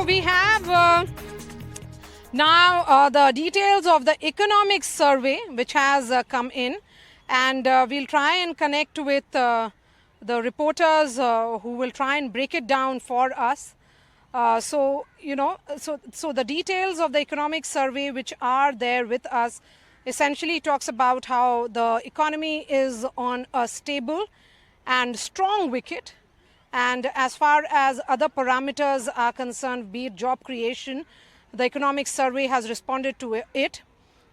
we have now the details of the Economic survey which has come in, and we'll try and connect with the reporters who will try and break it down for us. So the details of the Economic survey which are there with us essentially talks about how the economy is on a stable and strong wicket. And as far as other parameters are concerned, be it job creation, the Economic survey has responded to it.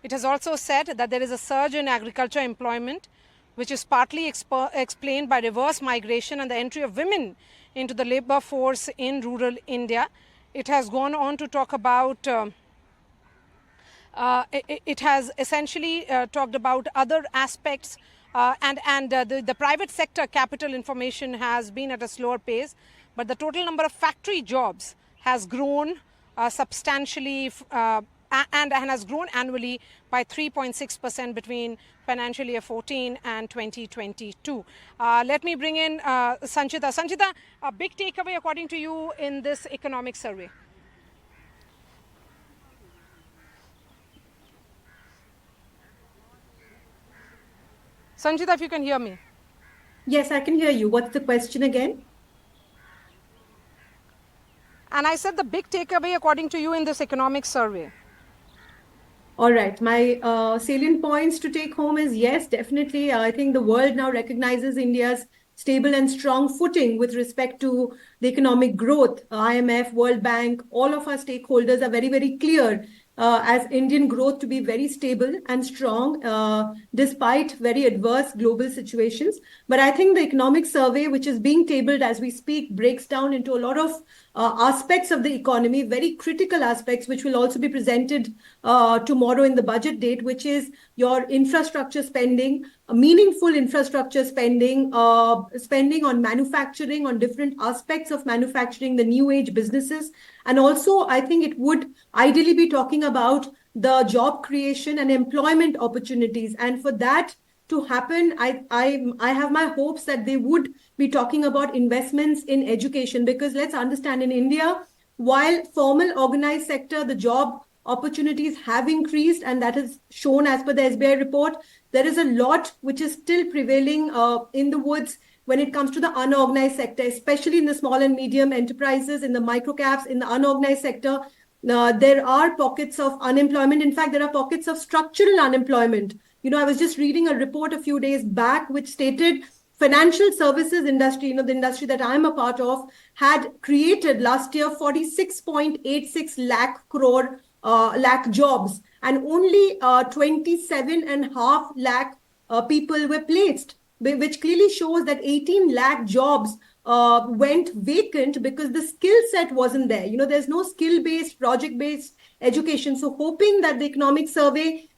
It has also said that there is a surge in agriculture employment, which is partly explained by reverse migration and the entry of women into the labor force in rural India. It has gone on to talk about, it has essentially talked about other aspects, and the private sector capital information has been at a slower pace, but the total number of factory jobs has grown substantially and has grown annually by 3.6% between financial year 14 and 2022. Let me bring in Sanchita. Sanchita, a big takeaway according to you in this Economic survey? Sanchita, if you can hear me. Yes, I can hear you. What's the question again? And I said the big takeaway according to you in this Economic survey. All right. My salient points to take home is yes, definitely. I think the world now recognizes India's stable and strong footing with respect to the economic growth. IMF, World Bank, all of our stakeholders are very, very clear as Indian growth to be very stable and strong despite very adverse global situations. But I think the Economic survey, which is being tabled as we speak, breaks down into a lot of aspects of the economy, very critical aspects, which will also be presented tomorrow in the budget date, which is your infrastructure spending, meaningful infrastructure spending, spending on manufacturing, on different aspects of manufacturing, the new age businesses. And also, I think it would ideally be talking about the job creation and employment opportunities. And for that to happen, I have my hopes that they would be talking about investments in education, because let's understand, in India, while formal organized sector, the job opportunities have increased, and that is shown as per the SBI report, there is a lot which is still prevailing in the woods when it comes to the unorganized sector, especially in the small and medium enterprises, in the micro caps, in the unorganized sector. There are pockets of unemployment. In fact, there are pockets of structural unemployment. You know, I was just reading a report a few days back which stated financial services industry, you know, the industry that I'm a part of, had created last year 46.86 lakh jobs, and only 27.5 lakh people were placed, which clearly shows that 18 lakh jobs went vacant because the skill set wasn't there. You know, there's no skill-based, project-based education. So hoping that the Economic survey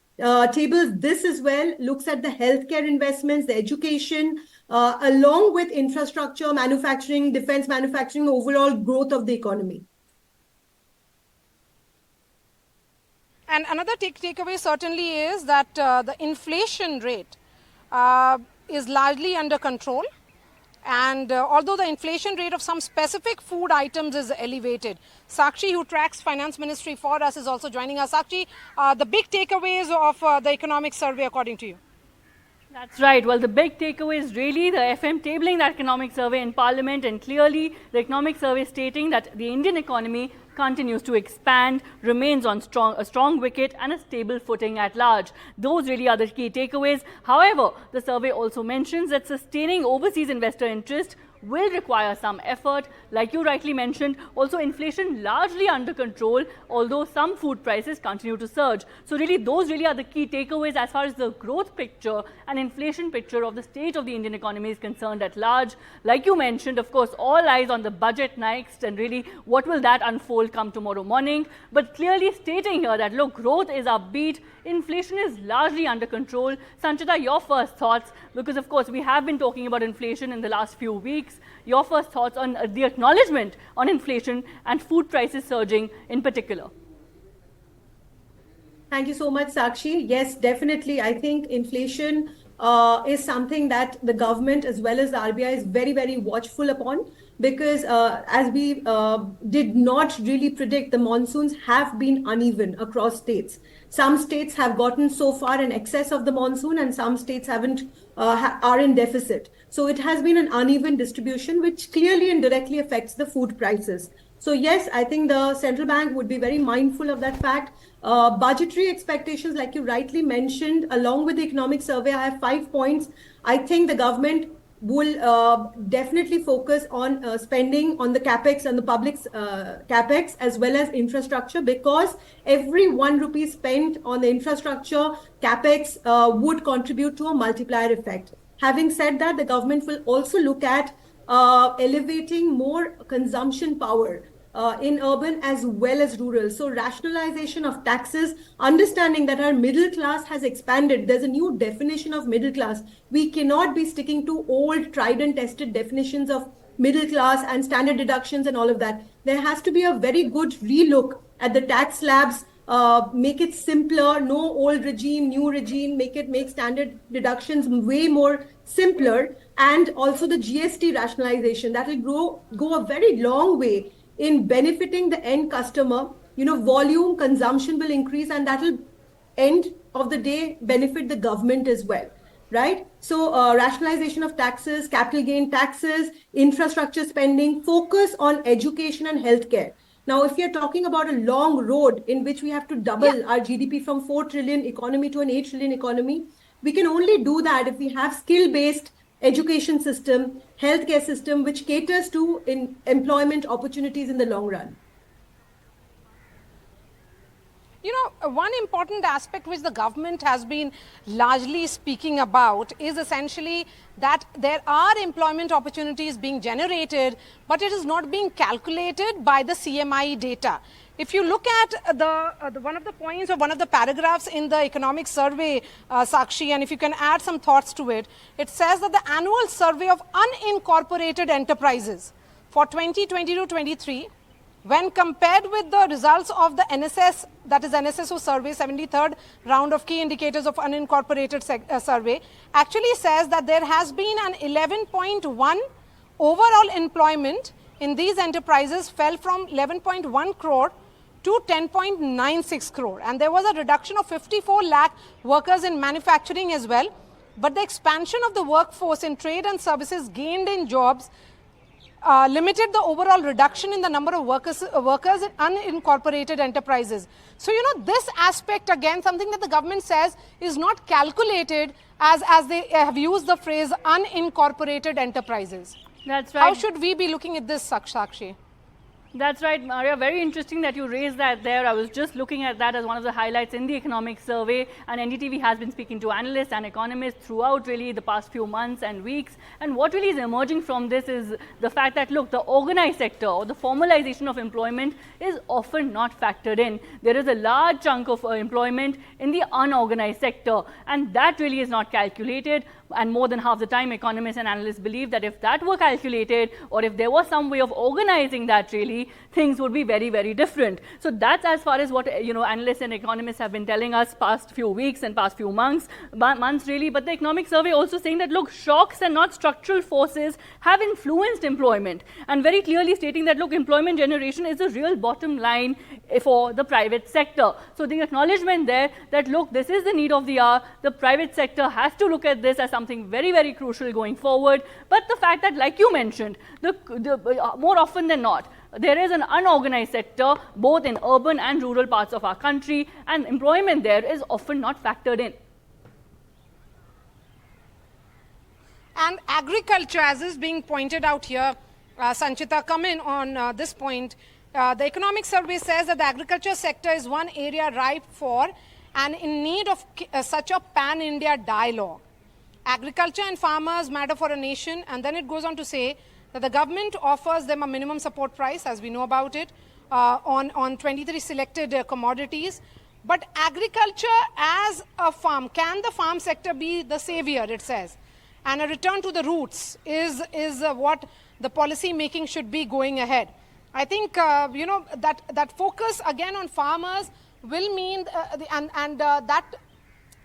tables this as well, looks at the healthcare investments, the education, along with infrastructure, manufacturing, defense manufacturing, overall growth of the economy. And another takeaway certainly is that the inflation rate is largely under control. And although the inflation rate of some specific food items is elevated, Sakshi, who tracks finance ministry for us, is also joining us. Sakshi, the big takeaways of the Economic survey according to you? That's right. Well, the big takeaway is really the FM tabling that Economic survey in Parliament, and clearly the Economic survey stating that the Indian economy continues to expand, remains on a strong wicket and a stable footing at large. Those really are the key takeaways. However, the survey also mentions that sustaining overseas investor interest will require some effort. Like you rightly mentioned, also inflation largely under control, although some food prices continue to surge. So really, those really are the key takeaways as far as the growth picture and inflation picture of the state of the Indian economy is concerned at large. Like you mentioned, of course, all eyes on the budget next, and really what will that unfold come tomorrow morning. But clearly stating here that, look, growth is upbeat, inflation is largely under control. Sanchita, your first thoughts, because of course we have been talking about inflation in the last few weeks. Your first thoughts on the acknowledgement on inflation and food prices surging in particular. Thank you so much, Sakshi. Yes, definitely. I think inflation is something that the government as well as the RBI is very, very watchful upon. because as we did not really predict, the monsoons have been uneven across states. Some states have gotten so far in excess of the monsoon, and some states haven't are in deficit. So it has been an uneven distribution, which clearly and directly affects the food prices. So yes, I think the central bank would be very mindful of that fact. Budgetary expectations, like you rightly mentioned, along with the economic survey, I have 5 points. I think the government will definitely focus on spending on the capex and the public's capex as well as infrastructure, because every 1 rupee spent on the infrastructure capex would contribute to a multiplier effect. Having said that, the government will also look at elevating more consumption power in urban as well as rural. So rationalization of taxes, understanding that our middle class has expanded. There's a new definition of middle class. We cannot be sticking to old tried and tested definitions of middle class and standard deductions and all of that. There has to be a very good relook at the tax slabs, make it simpler, no old regime, new regime, make standard deductions way more simpler, and also the GST rationalization that will go a very long way in benefiting the end customer. Volume consumption will increase, and that will end of the day benefit the government as well, right? So rationalization of taxes, capital gain taxes, infrastructure spending, focus on education and healthcare. Now, if you're talking about a long road in which we have to double our GDP from 4 trillion economy to an 8 trillion economy, we can only do that if we have skill-based education system, healthcare system, which caters to employment opportunities in the long run. One important aspect which the government has been largely speaking about is essentially that there are employment opportunities being generated, but it is not being calculated by the CMI data. If you look at the one of the points or one of the paragraphs in the economic survey, Sakshi, and if you can add some thoughts to it, it says that the annual survey of unincorporated enterprises for 2022-23, when compared with the results of the NSS, that is NSSO survey, 73rd round of key indicators of unincorporated survey, actually says that there has been an 11.1 overall employment in these enterprises fell from 11.1 crore to 10.96 crore. And there was a reduction of 54 lakh workers in manufacturing as well. But the expansion of the workforce in trade and services gained in jobs limited the overall reduction in the number of workers in unincorporated enterprises. So, this aspect, again, something that the government says is not calculated, as they have used the phrase unincorporated enterprises. That's right. How should we be looking at this, Sakshi? That's right, Maria. Very interesting that you raised that there. I was just looking at that as one of the highlights in the economic survey. And NDTV has been speaking to analysts and economists throughout really the past few months and weeks. And what really is emerging from this is the fact that, look, the organized sector or the formalization of employment is often not factored in. There is a large chunk of employment in the unorganized sector, and that really is not calculated. And more than half the time, economists and analysts believe that if that were calculated, or if there was some way of organizing that, really, things would be very, very different. So that's as far as what analysts and economists have been telling us past few weeks and past few months really. But the economic survey also saying that, look, shocks and not structural forces have influenced employment, and very clearly stating that, look, employment generation is a real bottom line for the private sector. So the acknowledgement there that, look, this is the need of the hour. The private sector has to look at this as something very, very crucial going forward. But the fact that, like you mentioned, more often than not, there is an unorganized sector both in urban and rural parts of our country, and employment there is often not factored in. And agriculture, as is being pointed out here, Sanchita, come in on this point. The economic survey says that the agriculture sector is one area ripe for and in need of such a pan-India dialogue. Agriculture and farmers matter for a nation, and then it goes on to say that the government offers them a minimum support price, as we know about it, on 23 selected commodities. But agriculture as a farm, can the farm sector be the savior, it says? And a return to the roots is what the policy making should be going ahead. I think, that focus again on farmers will mean, that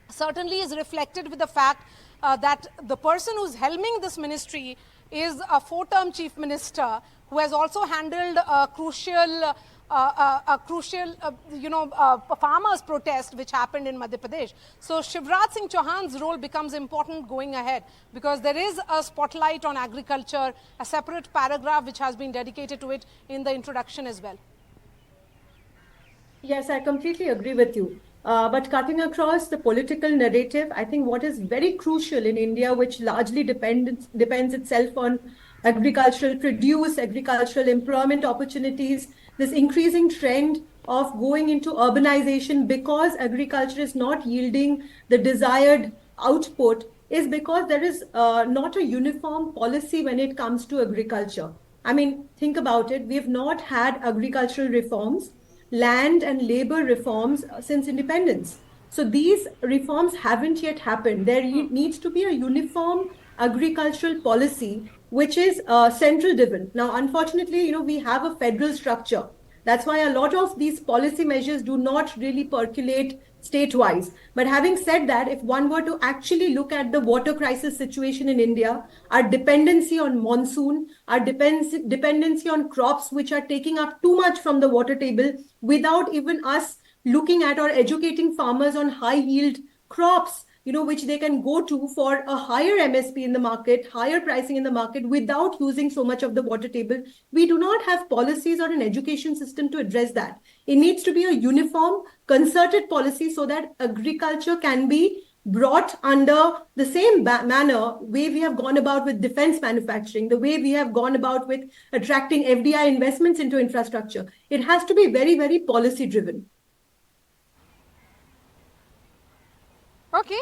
certainly is reflected with the fact that the person who's helming this ministry is a four-term chief minister who has also handled a crucial farmers' protest which happened in Madhya Pradesh. So Shivraj Singh Chauhan's role becomes important going ahead because there is a spotlight on agriculture, a separate paragraph which has been dedicated to it in the introduction as well. Yes, I completely agree with you. But cutting across the political narrative, I think what is very crucial in India, which largely depends itself on agricultural produce, agricultural employment opportunities, this increasing trend of going into urbanization because agriculture is not yielding the desired output, is because there is not a uniform policy when it comes to agriculture. I mean, think about it. We have not had agricultural reforms, land and labor reforms since independence. So these reforms haven't yet happened. There needs to be a uniform agricultural policy which is central driven. Now, unfortunately, we have a federal structure. That's why a lot of these policy measures do not really percolate state-wise. But having said that, if one were to actually look at the water crisis situation in India, our dependency on monsoon, our dependency on crops which are taking up too much from the water table without even us looking at or educating farmers on high yield crops, which they can go to for a higher MSP in the market, higher pricing in the market without using so much of the water table. We do not have policies or an education system to address that. It needs to be a uniform, concerted policy so that agriculture can be brought under the same manner way we have gone about with defense manufacturing, the way we have gone about with attracting FDI investments into infrastructure. It has to be very, very policy driven. Okay,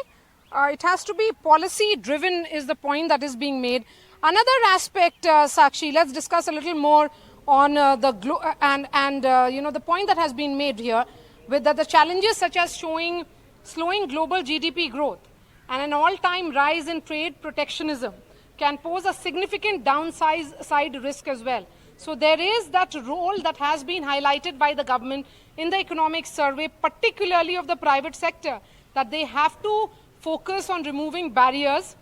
it has to be policy driven is the point that is being made. Another aspect, Sakshi, let's discuss a little more on the point that has been made here with the challenges such as slowing global GDP growth and an all-time rise in trade protectionism can pose a significant downside risk as well. So there is that role that has been highlighted by the government in the economic survey, particularly of the private sector, that they have to focus on removing barriers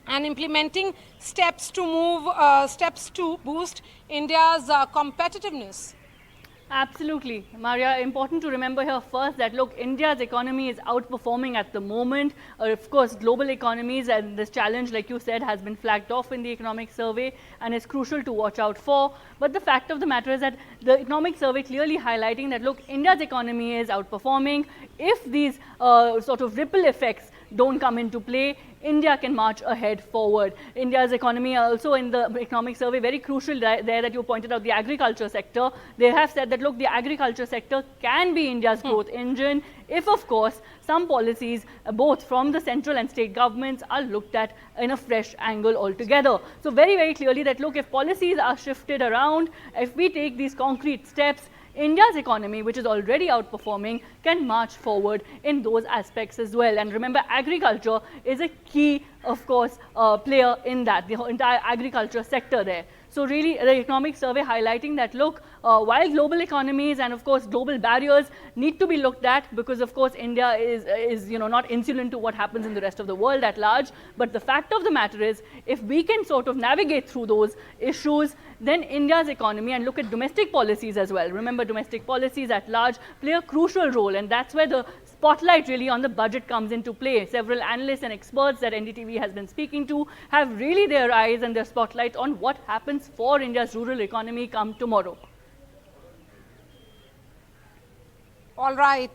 and implementing steps to boost India's competitiveness. Absolutely. Maria, important to remember here first that, look, India's economy is outperforming at the moment. Of course, global economies and this challenge, like you said, has been flagged off in the economic survey and is crucial to watch out for. But the fact of the matter is that the economic survey clearly highlighting that, look, India's economy is outperforming. If these sort of ripple effects don't come into play, India can march ahead forward. India's economy also in the economic survey, very crucial there that you pointed out, the agriculture sector. They have said that, look, the agriculture sector can be India's growth engine if, of course, some policies, both from the central and state governments, are looked at in a fresh angle altogether. So very, very clearly that, look, if policies are shifted around, if we take these concrete steps, India's economy, which is already outperforming, can march forward in those aspects as well. And remember, agriculture is a key, of course, player in that, the entire agriculture sector there. So really, the economic survey highlighting that, look, while global economies and, of course, global barriers need to be looked at because, of course, India is not insulin to what happens in the rest of the world at large. But the fact of the matter is, if we can sort of navigate through those issues, then India's economy, and look at domestic policies as well. Remember, domestic policies at large play a crucial role, and that's where the spotlight really on the budget comes into play. Several analysts and experts that NDTV has been speaking to have really their eyes and their spotlight on what happens for India's rural economy come tomorrow. All right.